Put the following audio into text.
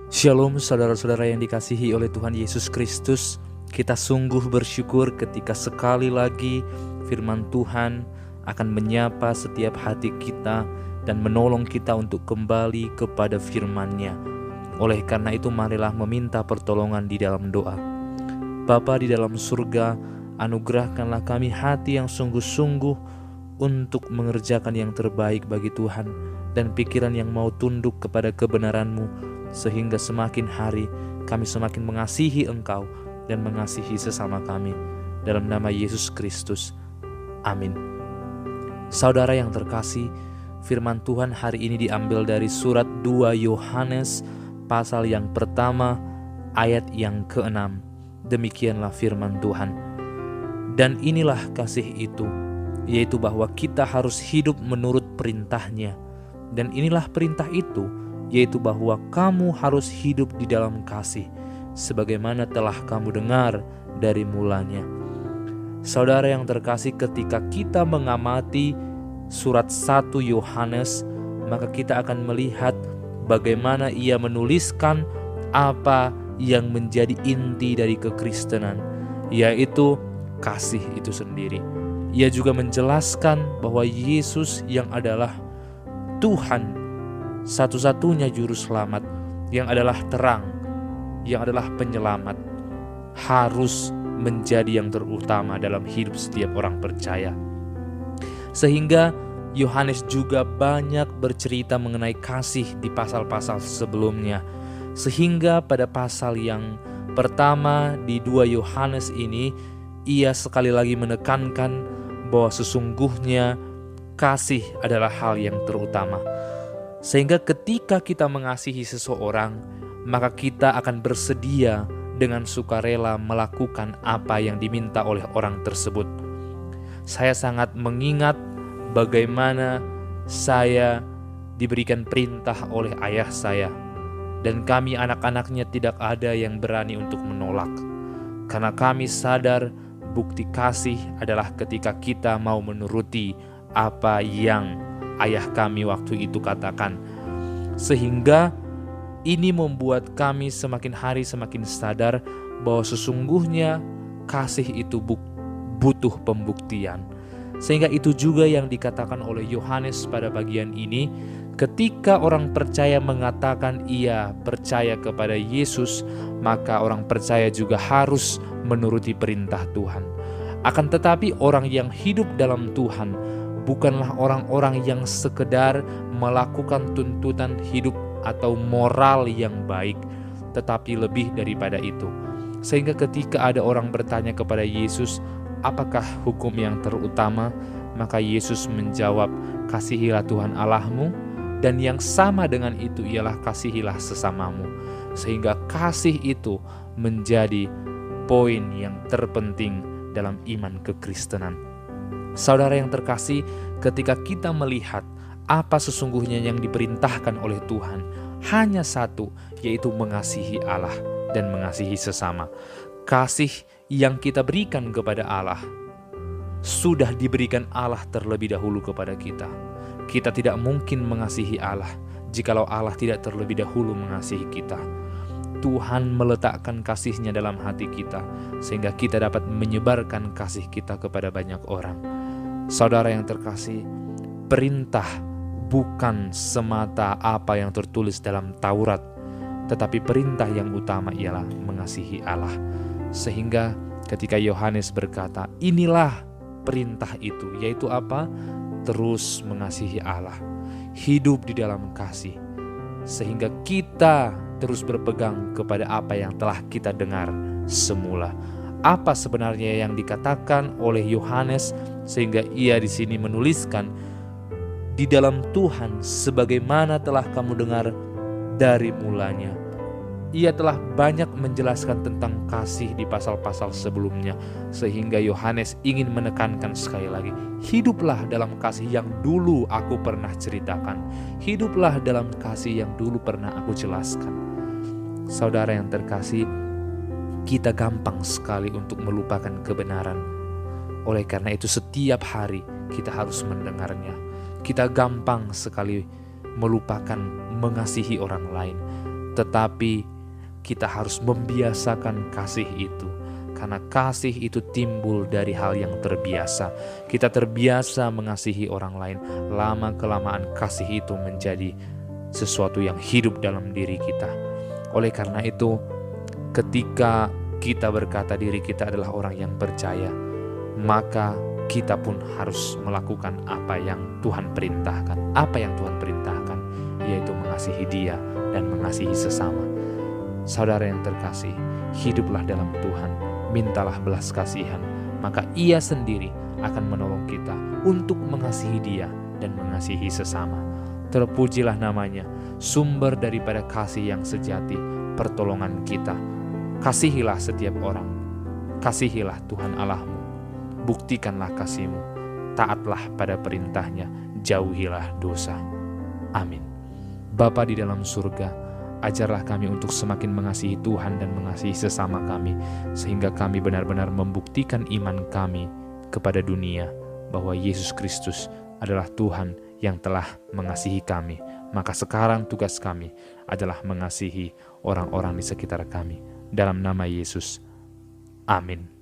Shalom saudara-saudara yang dikasihi oleh Tuhan Yesus Kristus. Kita sungguh bersyukur ketika sekali lagi firman Tuhan akan menyapa setiap hati kita dan menolong kita untuk kembali kepada firman-Nya. Oleh karena itu marilah meminta pertolongan di dalam doa. Bapa di dalam surga, anugerahkanlah kami hati yang sungguh-sungguh untuk mengerjakan yang terbaik bagi Tuhan dan pikiran yang mau tunduk kepada kebenaran-Mu, sehingga semakin hari kami semakin mengasihi Engkau dan mengasihi sesama kami. Dalam nama Yesus Kristus, amin. Saudara yang terkasih, firman Tuhan hari ini diambil dari surat 2 Yohanes pasal yang pertama ayat yang ke-6. Demikianlah firman Tuhan. Dan inilah kasih itu, yaitu bahwa kita harus hidup menurut perintah-Nya. Dan inilah perintah itu, yaitu bahwa kamu harus hidup di dalam kasih, sebagaimana telah kamu dengar dari mulanya. Saudara yang terkasih, ketika kita mengamati surat 1 Yohanes, maka kita akan melihat bagaimana ia menuliskan apa yang menjadi inti dari kekristenan, yaitu kasih itu sendiri. Ia juga menjelaskan bahwa Yesus yang adalah Tuhan, satu-satunya juru selamat, yang adalah terang, yang adalah penyelamat, harus menjadi yang terutama dalam hidup setiap orang percaya. Sehingga Yohanes juga banyak bercerita mengenai kasih di pasal-pasal sebelumnya. Sehingga pada pasal yang pertama di 2 Yohanes ini, ia sekali lagi menekankan bahwa sesungguhnya kasih adalah hal yang terutama. Sehingga ketika kita mengasihi seseorang, maka kita akan bersedia dengan sukarela melakukan apa yang diminta oleh orang tersebut. Saya sangat mengingat bagaimana saya diberikan perintah oleh ayah saya, dan kami anak-anaknya tidak ada yang berani untuk menolak. Karena kami sadar bukti kasih adalah ketika kita mau menuruti apa yang ayah kami waktu itu katakan. Sehingga ini membuat kami semakin hari semakin sadar bahwa sesungguhnya kasih itu butuh pembuktian. Sehingga itu juga yang dikatakan oleh Yohanes pada bagian ini. Ketika orang percaya mengatakan ia percaya kepada Yesus, maka orang percaya juga harus menuruti perintah Tuhan. Akan tetapi orang yang hidup dalam Tuhan bukanlah orang-orang yang sekedar melakukan tuntutan hidup atau moral yang baik, tetapi lebih daripada itu. Sehingga ketika ada orang bertanya kepada Yesus, apakah hukum yang terutama? Maka Yesus menjawab, kasihilah Tuhan Allahmu, dan yang sama dengan itu ialah kasihilah sesamamu. Sehingga kasih itu menjadi poin yang terpenting dalam iman kekristenan. Saudara yang terkasih, ketika kita melihat apa sesungguhnya yang diperintahkan oleh Tuhan, hanya satu, yaitu mengasihi Allah dan mengasihi sesama. Kasih yang kita berikan kepada Allah sudah diberikan Allah terlebih dahulu kepada kita. Kita tidak mungkin mengasihi Allah jikalau Allah tidak terlebih dahulu mengasihi kita. Tuhan meletakkan kasih-Nya dalam hati kita, sehingga kita dapat menyebarkan kasih kita kepada banyak orang. Saudara yang terkasih, perintah bukan semata apa yang tertulis dalam Taurat, tetapi perintah yang utama ialah mengasihi Allah. Sehingga ketika Yohanes berkata, inilah perintah itu, yaitu apa? Terus mengasihi Allah, hidup di dalam kasih, sehingga kita terus berpegang kepada apa yang telah kita dengar semula. Apa sebenarnya yang dikatakan oleh Yohanes, sehingga ia di sini menuliskan, di dalam Tuhan sebagaimana telah kamu dengar dari mulanya. Ia telah banyak menjelaskan tentang kasih di pasal-pasal sebelumnya, sehingga Yohanes ingin menekankan sekali lagi, hiduplah dalam kasih yang dulu aku pernah ceritakan, hiduplah dalam kasih yang dulu pernah aku jelaskan. Saudara yang terkasih, kita gampang sekali untuk melupakan kebenaran. Oleh karena itu setiap hari kita harus mendengarnya. Kita gampang sekali melupakan mengasihi orang lain. tetapi kita harus membiasakan kasih itu. Karena kasih itu timbul dari hal yang terbiasa. Kita terbiasa mengasihi orang lain, lama-kelamaan kasih itu menjadi sesuatu yang hidup dalam diri kita. Oleh karena itu, ketika kita berkata diri kita adalah orang yang percaya, maka kita pun harus melakukan apa yang Tuhan perintahkan. Apa yang Tuhan perintahkan, yaitu mengasihi Dia dan mengasihi sesama. Saudara yang terkasih, hiduplah dalam Tuhan, mintalah belas kasihan, maka Ia sendiri akan menolong kita untuk mengasihi Dia dan mengasihi sesama. Terpujilah namanya, sumber daripada kasih yang sejati, pertolongan kita. Kasihilah setiap orang, kasihilah Tuhan Allahmu, buktikanlah kasih-Mu, taatlah pada perintah-Nya, jauhilah dosa. Amin. Bapa di dalam surga, ajarlah kami untuk semakin mengasihi Tuhan dan mengasihi sesama kami, sehingga kami benar-benar membuktikan iman kami kepada dunia bahwa Yesus Kristus adalah Tuhan yang telah mengasihi kami. Maka sekarang tugas kami adalah mengasihi orang-orang di sekitar kami. Dalam nama Yesus, amin.